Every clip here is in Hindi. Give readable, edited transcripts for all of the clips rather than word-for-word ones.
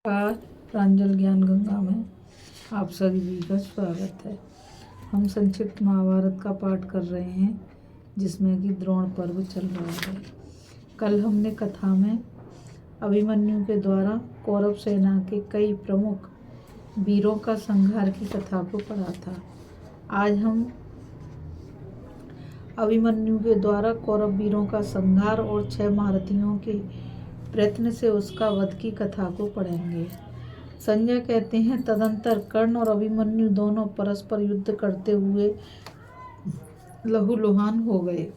प्रांजल ज्ञान गंगा में आप सभी का स्वागत है। हम संक्षिप्त महाभारत का पाठ कर रहे हैं जिसमें कि द्रोण पर्व चल रहा है। कल हमने कथा में अभिमन्यु के द्वारा कौरव सेना के कई प्रमुख वीरों का संहार की कथा को पढ़ा था। आज हम अभिमन्यु के द्वारा कौरव वीरों का संहार और 6 महारथियों के प्रयत्न से उसका वध की कथा को पढ़ेंगे। संजय कहते हैं, तदंतर कर्ण और अभिमन्यु दोनों परस्पर युद्ध करते हुए लहूलुहान हो गए।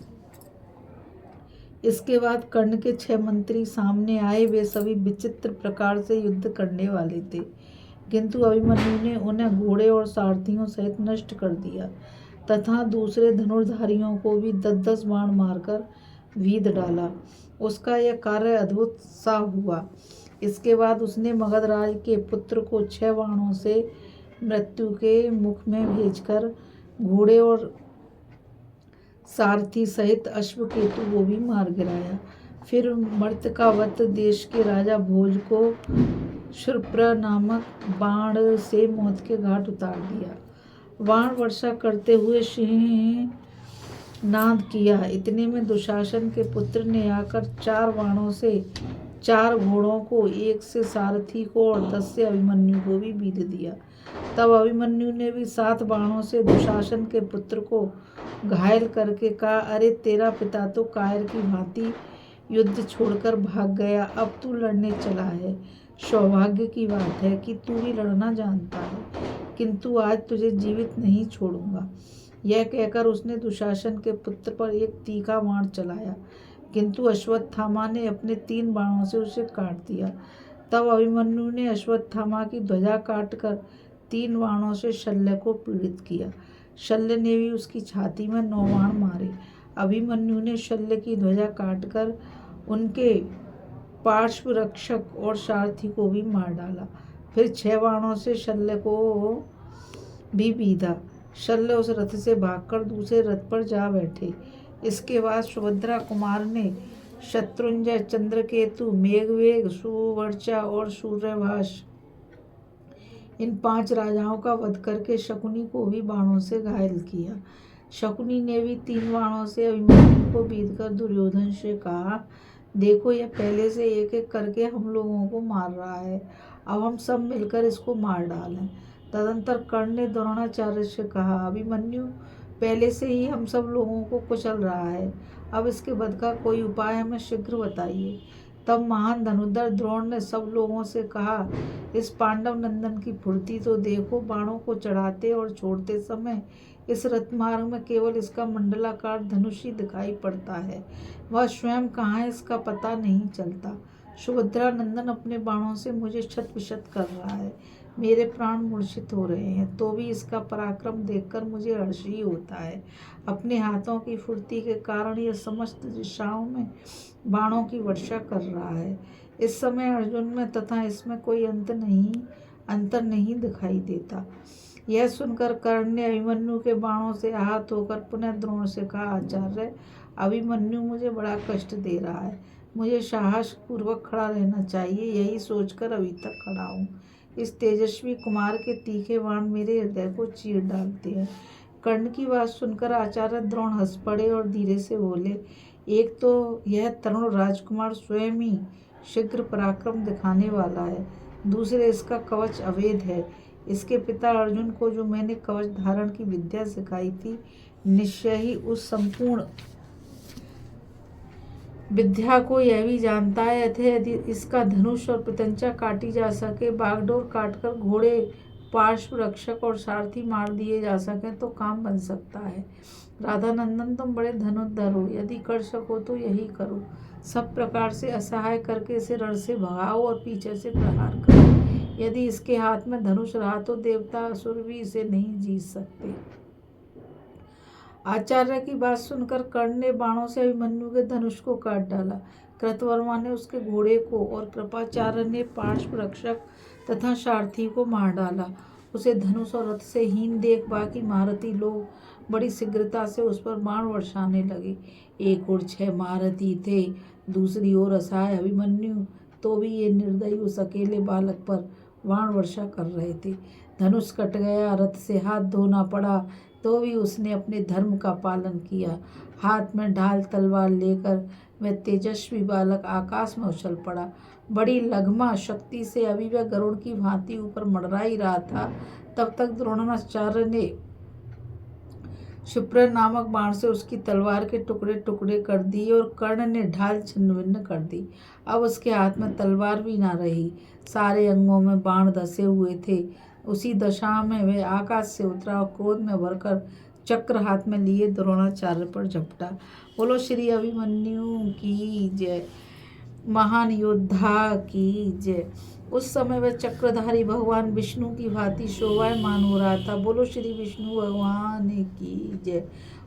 इसके बाद कर्ण के 6 मंत्री सामने आए। वे सभी विचित्र प्रकार से युद्ध करने वाले थे, किंतु अभिमन्यु ने उन्हें घोड़े और सारथियों सहित नष्ट कर दिया तथा दूसरे धनुर्धारियों को भी 10-10 बाण मारकर वीध डाला। उसका यह कार्य अद्भुत सा हुआ। इसके बाद उसने मगधराज के पुत्र को 6 बाणों से मृत्यु के मुख में भेजकर घोड़े और सारथी सहित अश्वकेतु को भी मार गिराया। फिर मर्तकावत देश के राजा भोज को शूर्पणखा नामक बाण से मौत के घाट उतार दिया। बाण वर्षा करते हुए सिंह नाद किया। इतने में दुशासन के पुत्र ने आकर 4 बाणों से 4 घोड़ों को, 1 से सारथी को और 10 से अभिमन्यु को भी बीध दिया। तब अभिमन्यु ने भी 7 बाणों से दुशासन के पुत्र को घायल करके कहा, अरे तेरा पिता तो कायर की भांति युद्ध छोड़कर भाग गया, अब तू लड़ने चला है। सौभाग्य की बात है कि तू भी लड़ना जानता है, किंतु आज तुझे जीवित नहीं छोड़ूंगा। यह कहकर उसने दुशासन के पुत्र पर एक तीखा बाण चलाया, किंतु अश्वत्थामा ने अपने 3 बाणों से उसे काट दिया। तब अभिमन्यु ने अश्वत्थामा की ध्वजा काटकर 3 बाणों से शल्य को पीड़ित किया। शल्य ने भी उसकी छाती में 9 बाण मारे। अभिमन्यु ने शल्य की ध्वजा काटकर उनके पार्श्व रक्षक और सारथी को भी मार डाला। फिर 6 बाणों से शल्य को भी बीधा। शल्य उस रथ से भागकर दूसरे रथ पर जा बैठे। इसके बाद सुभद्रा कुमार ने शत्रुंजय, चंद्रकेतु, मेघवेग, सुवर्चा और सूर्यभाष इन 5 राजाओं का वध करके शकुनी को भी बाणों से घायल किया। शकुनी ने भी 3 बाणों से अभिमन्यु को बीधकर दुर्योधन से कहा, देखो यह पहले से एक एक करके हम लोगों को मार रहा है, अब हम सब मिलकर इसको मार डालें। तदंतर कर्ण ने द्रोणाचार्य से कहा, अभिमन्यु पहले से ही हम सब लोगों को कुचल रहा है, अब इसके वध का कोई उपाय हमें शीघ्र बताइए। तब महान धनुर्धर द्रोण ने सब लोगों से कहा, इस पांडव नंदन की फुर्ती तो देखो, बाणों को चढ़ाते और छोड़ते समय इस रथमार्ग में केवल इसका मंडलाकार धनुष ही दिखाई पड़ता है, वह स्वयं कहाँ है इसका पता नहीं चलता। सुभद्रा नंदन अपने बाणों से मुझे शत विशत कर रहा है, मेरे प्राण मूर्छित हो रहे हैं, तो भी इसका पराक्रम देखकर मुझे हर्ष ही होता है। अपने हाथों की फुर्ती के कारण यह समस्त दिशाओं में बाणों की वर्षा कर रहा है। इस समय अर्जुन में तथा इसमें कोई अंतर नहीं दिखाई देता। यह सुनकर कर्ण ने अभिमन्यु के बाणों से आहत होकर पुनः द्रोण से कहा, आचार्य अभिमन्यु मुझे बड़ा कष्ट दे रहा है, मुझे साहस पूर्वक खड़ा रहना चाहिए, यही सोचकर अभी तक खड़ा हूँ। इस तेजस्वी कुमार के तीखे बाण मेरे हृदय को चीर डालते हैं। कर्ण की बात सुनकर आचार्य द्रोण हंस पड़े और धीरे से बोले, एक तो यह तरुण राजकुमार स्वयं ही शीघ्र पराक्रम दिखाने वाला है, दूसरे इसका कवच अभेद है। इसके पिता अर्जुन को जो मैंने कवच धारण की विद्या सिखाई थी, निश्चय ही उस संपूर्ण विद्या को यह भी जानता है। अतः यदि इसका धनुष और प्रत्यंचा काटी जा सके, बागडोर काटकर घोड़े, पार्श्व रक्षक और सारथी मार दिए जा सके तो काम बन सकता है। राधानंदन तुम बड़े धनुर्धर हो, यदि कर सको तो यही करो। सब प्रकार से असहाय करके इसे रण से भगाओ और पीछे से प्रहार करो। यदि इसके हाथ में धनुष रहा तो देवता असुर भी इसे नहीं जीत सकते। आचार्य की बात सुनकर कर्ण ने बाणों से अभिमन्यु के धनुष को काट डाला। कृतवर्मा ने उसके घोड़े को और कृपाचार्य ने पार्श्व रक्षक तथा सारथी को मार डाला। उसे धनुष और रथ से हीन देख बाकी महारथी लोग बड़ी शीघ्रता से उस पर बाण वर्षाने लगे। एक ओर 6 महारथी थे, दूसरी ओर असहाय अभिमन्यु, तो भी ये निर्दयी उस अकेले बालक पर बाण वर्षा कर रहे थे। धनुष कट गया, रथ से हाथ धोना पड़ा, तो भी उसने अपने धर्म का पालन किया। हाथ में ढाल तलवार लेकर वह तेजस्वी बालक आकाश में उछल पड़ा। बड़ी लगमा शक्ति से अभी वह गरुड़ की भांति ऊपर मंडरा ही रहा था, तब तक द्रोणाचार्य ने क्षिप्र नामक बाण से उसकी तलवार के टुकड़े टुकड़े कर दिए और कर्ण ने ढाल छिन्न भिन्न कर दी। अब उसके हाथ में तलवार भी ना रही, सारे अंगों में बाण धसे हुए थे। उसी दशा में वह आकाश से उतरा और क्रोध में भरकर चक्र हाथ में लिए द्रोणाचार्य पर झपटा। बोलो श्री अभिमन्यु की जय, महान योद्धा की जय। उस समय वह चक्रधारी भगवान विष्णु की भांति शोभायमान हो रहा था। बोलो श्री विष्णु भगवान की जय।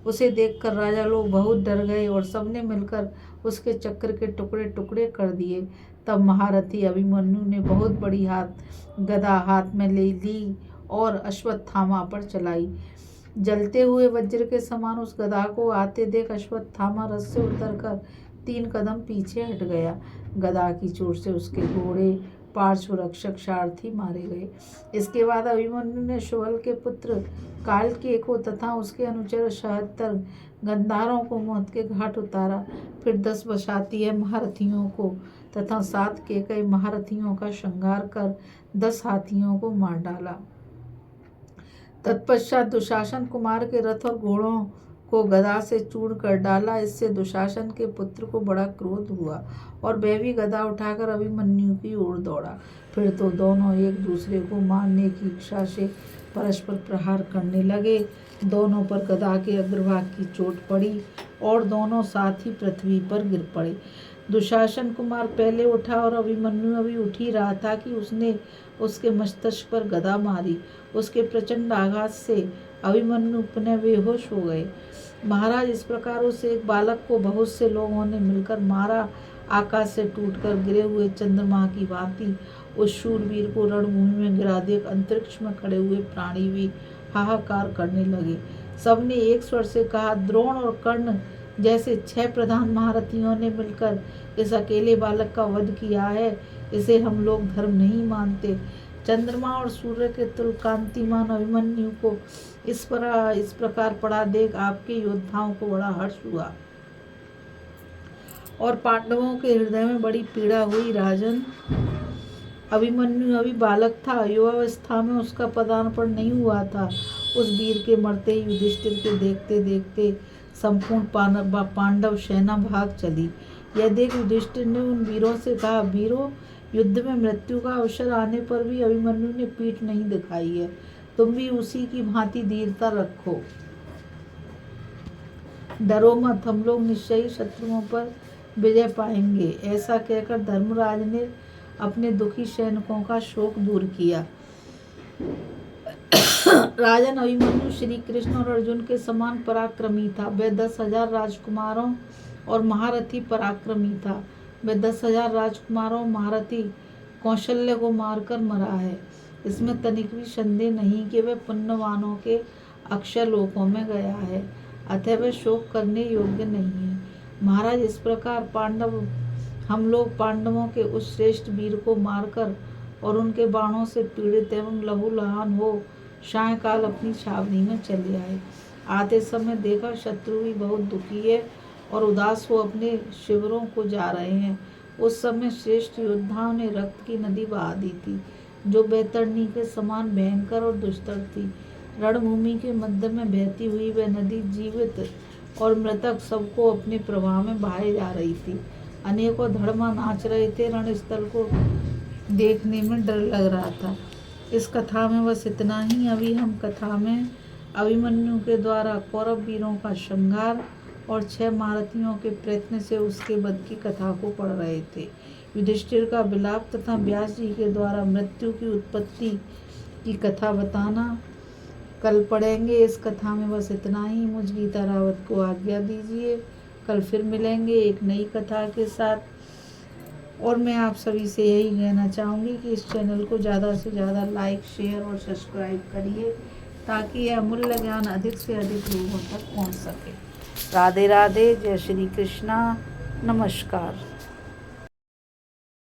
उसे देखकर राजा लोग बहुत डर गए और सबने मिलकर उसके चक्र के टुकड़े टुकड़े कर दिए। तब महारथी अभिमन्यु ने बहुत बड़ी गदा हाथ में ले ली और अश्वत्थामा पर चलाई। जलते हुए वज्र के समान उस गदा को आते देख अश्वत्थामा रथ से उतरकर 3 कदम पीछे हट गया। गदा की चोट से उसके घोड़े, पार्श्व रक्षक, सारथी मारे गए। इसके बाद अभिमन्यु ने शुबल के पुत्र कालकेय को तथा उसके अनुचर 76 गंधारों को मौत के घाट उतारा। फिर 10 वशातीय महारथियों को तथा 7 केकई महारथियों का संहार कर 10 हाथियों को मार डाला। तत्पश्चात दुशासन कुमार के रथ और घोड़ों को गदा से चूर कर डाला। इससे दुशासन के पुत्र को बड़ा क्रोध हुआ और वह भी गदा उठाकर अभिमन्यु की ओर दौड़ा। फिर तो दोनों एक दूसरे को मारने की इच्छा से परस्पर प्रहार करने लगे। दोनों पर गदा के अग्रभाग की चोट पड़ी और दोनों साथ ही पृथ्वी पर गिर पड़े। दुशासन कुमार पहले उठा और अभिमन्यु अभी उठ ही रहा था कि उसने उसके मस्तिष्क पर गदा मारी। उसके प्रचंड आघात से अभिमन्यु पुनः बेहोश हो गए। महाराज, इस प्रकार उस एक बालक को बहुत से लोगों ने मिलकर मारा। आकाश से टूटकर गिरे हुए चंद्रमा की भांति उस शूरवीर को रणभूमि में गिरा देख अंतरिक्ष में खड़े हुए प्राणी भी हाहाकार करने लगे। सबने एक स्वर से कहा, द्रोण और कर्ण जैसे 6 प्रधान महारथियों ने मिलकर इस अकेले बालक का वध किया है, इसे हम लोग धर्म नहीं मानते। चंद्रमा और सूर्य के तुल्य कांतिमान अभिमन्यु को इस प्रकार पड़ा देख आपके योद्धाओं को बड़ा हर्ष हुआ और पांडवों के हृदय में बड़ी पीड़ा हुई। राजन, अभिमन्यु अभी बालक था, युवावस्था में उसका पदार्पण नहीं हुआ था। उस वीर के मरते ही युधिष्ठिर के देखते देखते संपूर्ण पांडव सेना भाग चली। यह देख युधिष्ठिर ने उन वीरों से कहा, वीरों, युद्ध में मृत्यु का अवसर आने पर भी अभिमन्यु ने पीठ नहीं दिखाई है। तुम भी उसी की भांति धीरता रखो, डरो मत, हम लोग निश्चय ही शत्रुओं पर विजय पाएंगे। ऐसा कहकर धर्मराज ने अपने दुखी सैनिकों का शोक दूर किया। राजन, अभिमन्यु श्री कृष्ण और अर्जुन के समान पराक्रमी था। वह 10,000 राजकुमारों और महारथी पराक्रमी था। वह 10,000 राजकुमारों महारथी कौशल्य को मारकर मरा है। इसमें तनिक भी संदेह नहीं कि वह पुण्यवानों के अक्षय लोकों में गया है, अतः वह शोक करने योग्य नहीं है। महाराज, इस प्रकार हम लोग पांडवों के उस श्रेष्ठ वीर को मारकर और उनके बाणों से पीड़ित एवं लहूलुहान हो सायंकाल अपनी छावनी में चले आए। आते समय देखा शत्रु भी बहुत दुखी है और उदास हो अपने शिविरों को जा रहे हैं। उस समय श्रेष्ठ योद्धाओं ने रक्त की नदी बहा दी थी, जो बैतरणी के समान भयंकर और दुस्तर थी। रणभूमि के मध्य में बहती हुई वह नदी जीवित और मृतक सबको अपने प्रवाह में बहाए जा रही थी। अनेकों धड़मा नाच रहे थे। रणस्थल को देखने में डर लग रहा था। इस कथा में बस इतना ही। अभी हम कथा में अभिमन्यु के द्वारा कौरव वीरों का संहार और 6 महारथियों के प्रयत्न से उसके वध की कथा को पढ़ रहे थे। युधिष्ठिर का विलाप तथा व्यास जी के द्वारा मृत्यु की उत्पत्ति की कथा बताना कल पढ़ेंगे। इस कथा में बस इतना ही। मुझ गीता रावत को आज्ञा दीजिए। कल फिर मिलेंगे एक नई कथा के साथ। और मैं आप सभी से यही कहना चाहूँगी कि इस चैनल को ज़्यादा से ज़्यादा लाइक, शेयर और सब्सक्राइब करिए, ताकि यह अमूल्य ज्ञान अधिक से अधिक लोगों तक पहुँच सके। राधे राधे। जय श्री कृष्णा। नमस्कार।